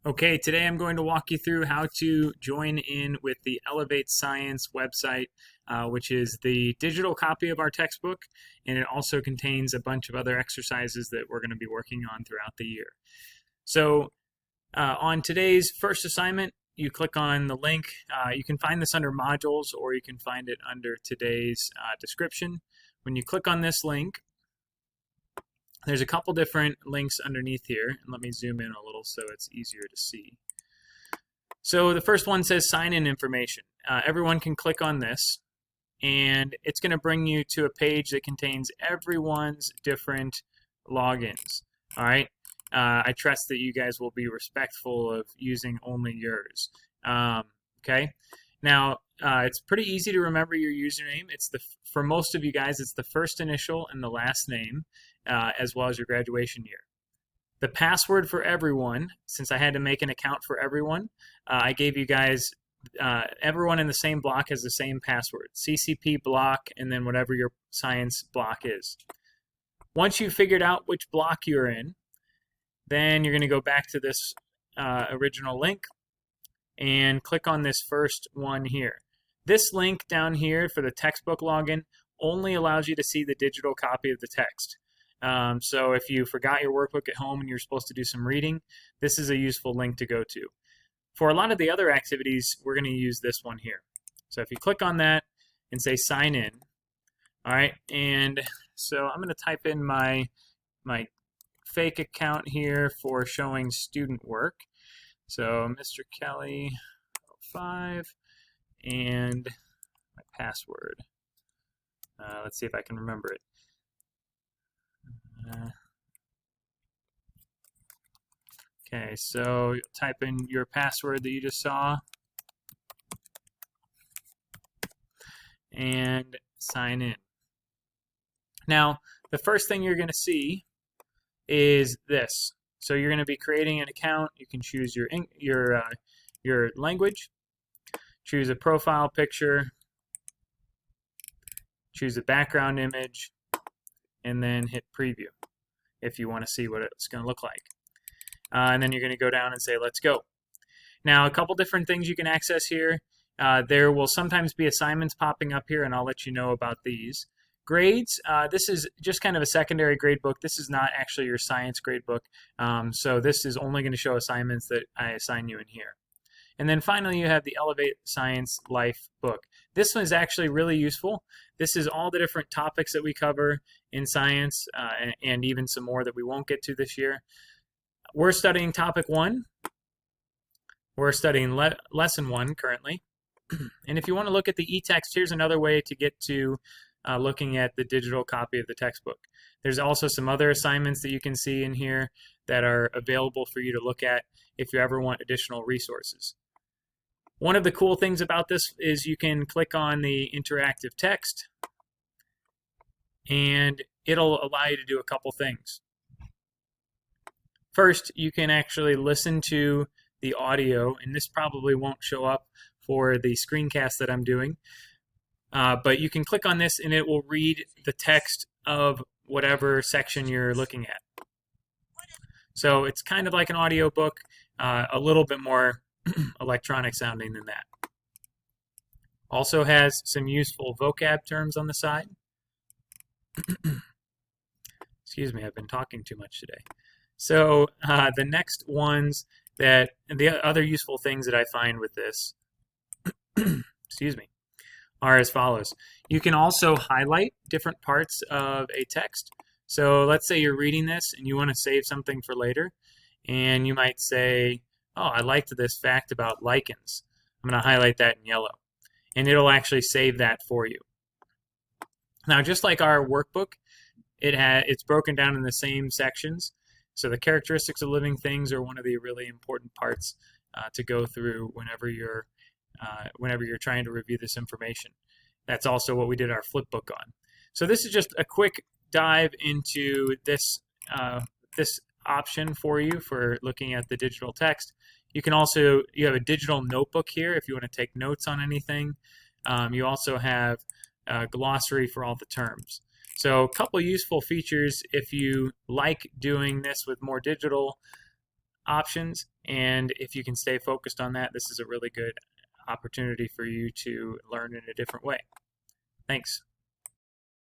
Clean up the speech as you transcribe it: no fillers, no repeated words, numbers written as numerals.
Okay, today I'm going to walk you through how to join in with the Elevate Science website, which is the digital copy of our textbook, and it also contains a bunch of other exercises that we're going to be working on throughout the year. So on today's first assignment, you click on the link. You can find this under modules, or you can find it under today's description. When you click on this link, there's a couple different links underneath here, and let me zoom in a little so it's easier to see. So the first one says sign in information. Everyone can click on this, and it's going to bring you to a page that contains everyone's different logins. All right. I trust that you guys will be respectful of using only yours. Okay. Now, it's pretty easy to remember your username. For most of you guys, it's the first initial and the last name, as well as your graduation year. The password for everyone, since I had to make an account for everyone, I gave you guys, everyone in the same block has the same password, CCP block, and then whatever your science block is. Once you've figured out which block you're in, then you're going to go back to this original link and click on this first one here. This link down here for the textbook login only allows you to see the digital copy of the text. So if you forgot your workbook at home and you're supposed to do some reading, this is a useful link to go to. For a lot of the other activities, we're going to use this one here. So if you click on that and say sign in, all right, and so I'm going to type in my fake account here for showing student work. So Mr. Kelly 5 and my password. Let's see if I can remember it. Okay, so type in your password that you just saw and sign in. Now, the first thing you're going to see is this. So you're going to be creating an account. You can choose your language, choose a profile picture, choose a background image, and then hit preview if you want to see what it's going to look like. And then you're going to go down and say, let's go. Now, a couple different things you can access here. There will sometimes be assignments popping up here, and I'll let you know about these. Grades, this is just kind of a secondary grade book. This is not actually your science grade book. So this is only going to show assignments that I assign you in here. And then finally, you have the Elevate Science Life book. This one is actually really useful. This is all the different topics that we cover in science, and even some more that we won't get to this year. We're studying topic 1. We're studying lesson 1 currently. And if you want to look at the e-text, here's another way to get to looking at the digital copy of the textbook. There's also some other assignments that you can see in here that are available for you to look at if you ever want additional resources. One of the cool things about this is you can click on the interactive text, and it'll allow you to do a couple things. First, you can actually listen to the audio, and this probably won't show up for the screencast that I'm doing, but you can click on this and it will read the text of whatever section you're looking at. So it's kind of like an audio book, a little bit more electronic sounding than that. Also has some useful vocab terms on the side. Excuse me, I've been talking too much today. So the next ones the other useful things that I find with this, excuse me, are as follows. You can also highlight different parts of a text. So let's say you're reading this and you want to save something for later, and you might say, oh, I liked this fact about lichens. I'm going to highlight that in yellow, and it'll actually save that for you. Now, just like our workbook, it's broken down in the same sections. So the characteristics of living things are one of the really important parts to go through whenever you're trying to review this information. That's also what we did our flip book on. So this is just a quick dive into this option for you for looking at the digital text. You have a digital notebook here if you want to take notes on anything. You also have a glossary for all the terms. So a couple useful features if you like doing this with more digital options. And if you can stay focused on that, this is a really good opportunity for you to learn in a different way. Thanks.